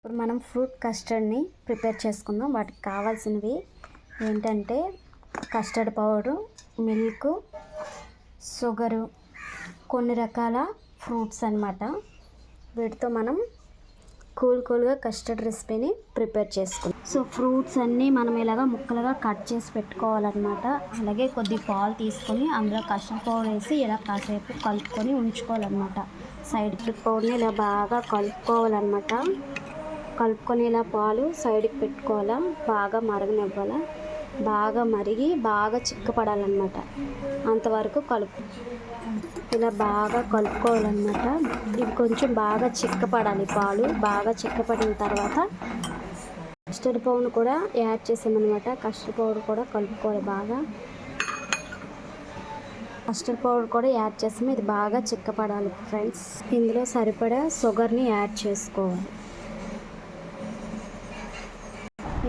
ఇప్పుడు మనం fruit కస్టర్డ్ని prepare చేసుకుందాం. వాటికి కావాల్సినవి ఏంటంటే కస్టర్డ్ పౌడరు, మిల్క్, షుగరు, కొన్ని రకాల ఫ్రూట్స్ అన్నమాట. వీటితో మనం కూల్గా కస్టర్డ్ రెసిపీని ప్రిపేర్ చేసుకుందాం. సో ఫ్రూట్స్ అన్నీ మనం ఇలాగా ముక్కలుగా కట్ చేసి పెట్టుకోవాలన్నమాట. అలాగే కొద్ది పాలు తీసుకొని అందులో కస్టర్డ్ పౌడర్ వేసి ఇలా కాసేపు కలుపుకొని ఉంచుకోవాలన్నమాట. సైడ్కి పౌడర్ని ఇలా బాగా కలుపుకోవాలన్నమాట. కలుపుకొని ఇలా పాలు సైడ్కి పెట్టుకోవాలా, బాగా మరగనివ్వాలా. బాగా మరిగి బాగా చిక్కపడాలన్నమాట. అంతవరకు ఇలా బాగా కలుపుకోవాలన్నమాట. ఇవి కొంచెం బాగా చిక్కపడాలి. పాలు బాగా చిక్కపడిన తర్వాత కస్టర్డ్ పౌడర్ కూడా యాడ్ చేసామన్నమాట. కస్టర్డ్ పౌడర్ కూడా కలుపుకోవాలి బాగా. కస్టర్డ్ పౌడర్ కూడా యాడ్ చేసాము. ఇది బాగా చిక్కపడాలి ఫ్రెండ్స్. ఇందులో సరిపడా షుగర్ని యాడ్ చేసుకోవాలి.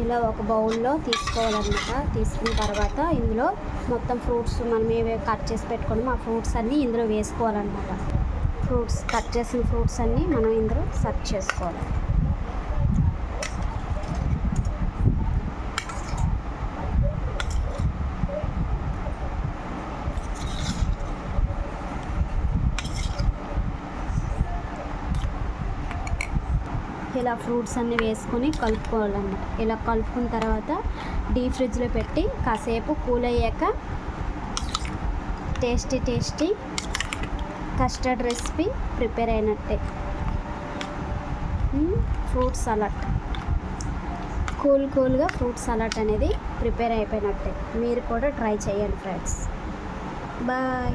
ఇలా ఒక బౌల్లో తీసుకోవాలన్నమాట. తీసుకున్న తర్వాత ఇందులో మొత్తం ఫ్రూట్స్ మనం ఏవే కట్ చేసి పెట్టుకున్నామో ఆ ఫ్రూట్స్ అన్నీ ఇందులో వేసుకోవాలన్నమాట. కట్ చేసిన ఫ్రూట్స్ అన్నీ మనం ఇందులో సర్వ్ చేసుకోవాలి. ఇలా ఫ్రూట్స్ అన్నీ వేసుకొని కలుపుకోవాలన్నమాట. ఇలా కలుపుకున్న తర్వాత డీప్ ఫ్రిడ్జ్లో పెట్టి కాసేపు కూల్ అయ్యాక టేస్టీ కస్టర్డ్ రెసిపీ ప్రిపేర్ అయినట్టే. ఫ్రూట్ సలాడ్, కూల్గా ఫ్రూట్ సలాడ్ అనేది ప్రిపేర్ అయిపోయినట్టే. మీరు కూడా ట్రై చేయండి ఫ్రెండ్స్. బాయ్.